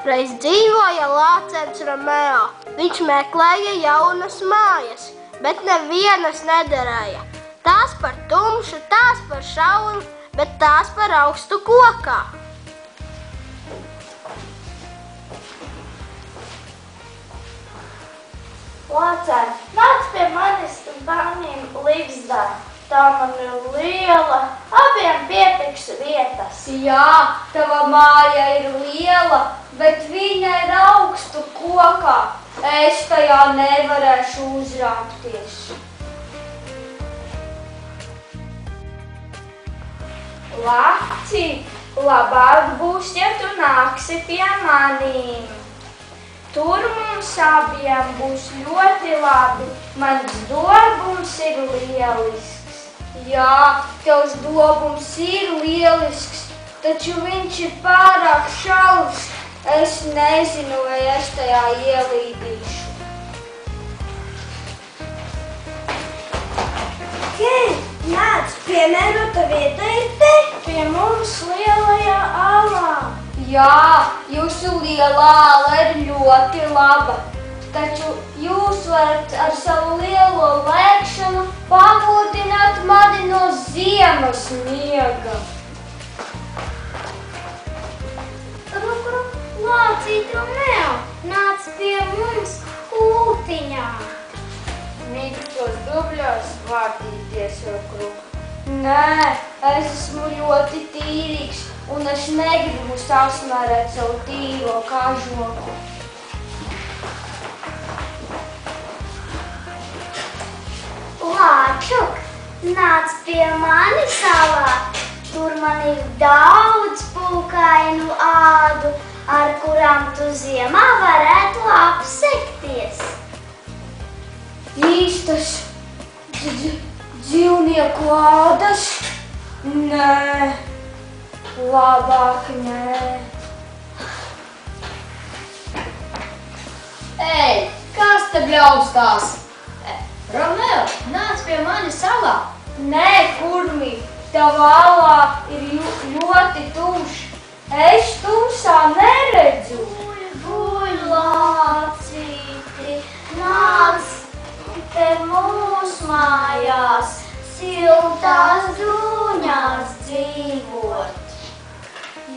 Reiz dzīvoja lācens Romeo. Viņš meklēja jaunas mājas, bet nevienas nederēja. Tās par tumšu, tās par šauru, bet tās par augstu kokā. Lācen, nāc pie manis bērniem Ligzdā. Tā man ir liela, abiem pietiks vietas. Jā, tava māja ir liela, bet viņa ir augstu kokā. Es tajā nevarēšu uzrāpties. Laci, labāk būs, ja tu nāksi pie manīm. Tur mums abiem būs ļoti labi. Mans dobums ir lielisks. Jā, tavs dobums ir lielisks, taču viņš ir pārāk šaurs. Es nezinu, vai es tajā ielīdīšu. Hei, nāc, piemērota vieta ir te, pie mums lielajā alā. Jā, jūsu lielā ala ir ļoti laba, taču jūs varat ar savu lielo lēkšanu pamodināt mani no ziemas miega. Lācīt, Romeo, nāc pie mums kūtiņā. Mīkšos dubļos vārtīties jokruk. Nē, es esmu ļoti tīrīgs, un es negribu sasmērēt savu tīro kažoku. Lāčuk, nāc pie mani salā. Tur man ir daudz pūkainu ādu, ar kurām tu ziemā varētu apsekties. Īstas dzīvnieku ādas? Nē, labāk nē. Ei, kas te bļaustās? Romeo, nāc pie mani salā. Nē, kurmi, tava alā ir ļoti tumšs. Es tumsā neredzu. Guļ, Lācīti, nāc te mūsu mājās, siltās dūņās dzīvot.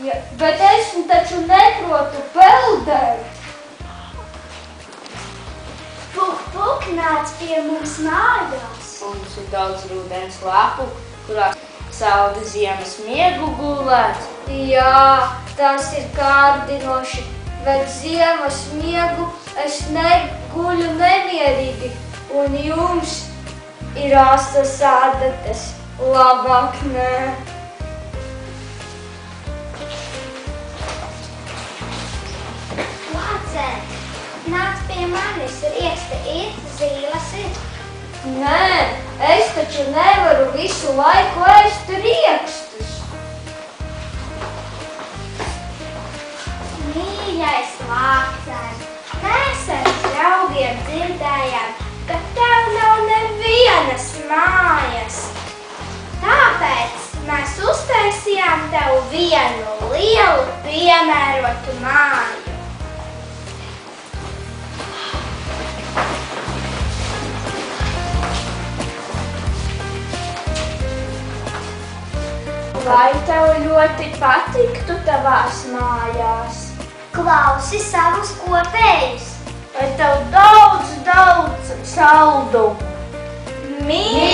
Ja, bet es taču neprotu peldēt. Puk, puk, nāc pie mums mājās. Mums ir daudz rudens lapu, kurās salda ziemas miegu gulēt. Jā, tas ir kārdinoši, bet ziemas miegu es guļu nemierīgi, un jums ir astas ādates. Labāk nē. Lācen, nāc pie manis, rieksta ir, zīles ir. Nē, es taču nevaru visu laiku ēst riekstus. Mīļais Lācen, mēs ar draugiem dzirdējām, ka tev nav nevienas mājas. Tāpēc mēs uztaisījām tev vienu lielu piemērotu māju. Vai tev ļoti patiktu tavās mājās? Klausi savus kopējus. Vai tev daudz saldumu? Mīļais